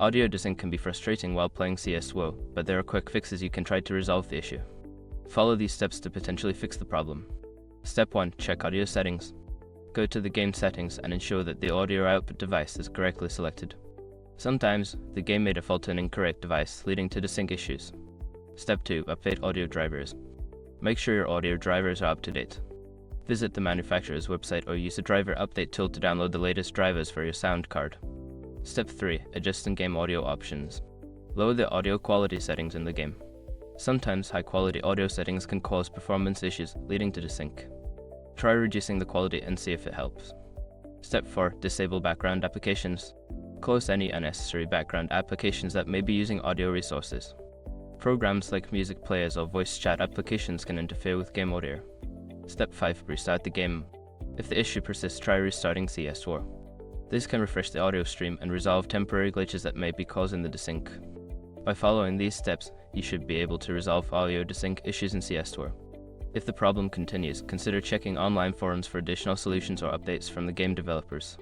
Audio desync can be frustrating while playing CS2, but there are quick fixes you can try to resolve the issue. Follow these steps to potentially fix the problem. Step 1. Check audio settings. Go to the game settings and ensure that the audio output device is correctly selected. Sometimes, the game may default to an incorrect device, leading to desync issues. Step 2. Update audio drivers. Make sure your audio drivers are up to date. Visit the manufacturer's website or use the driver update tool to download the latest drivers for your sound card. Step 3. Adjust in-game audio options. Lower the audio quality settings in the game. Sometimes high-quality audio settings can cause performance issues, leading to desync. Try reducing the quality and see if it helps. Step 4. Disable background applications. Close any unnecessary background applications that may be using audio resources. Programs like music players or voice chat applications can interfere with game audio. Step 5. Restart the game. If the issue persists, try restarting CS2. This can refresh the audio stream and resolve temporary glitches that may be causing the desync. By following these steps, you should be able to resolve audio desync issues in CS2. If the problem continues, consider checking online forums for additional solutions or updates from the game developers.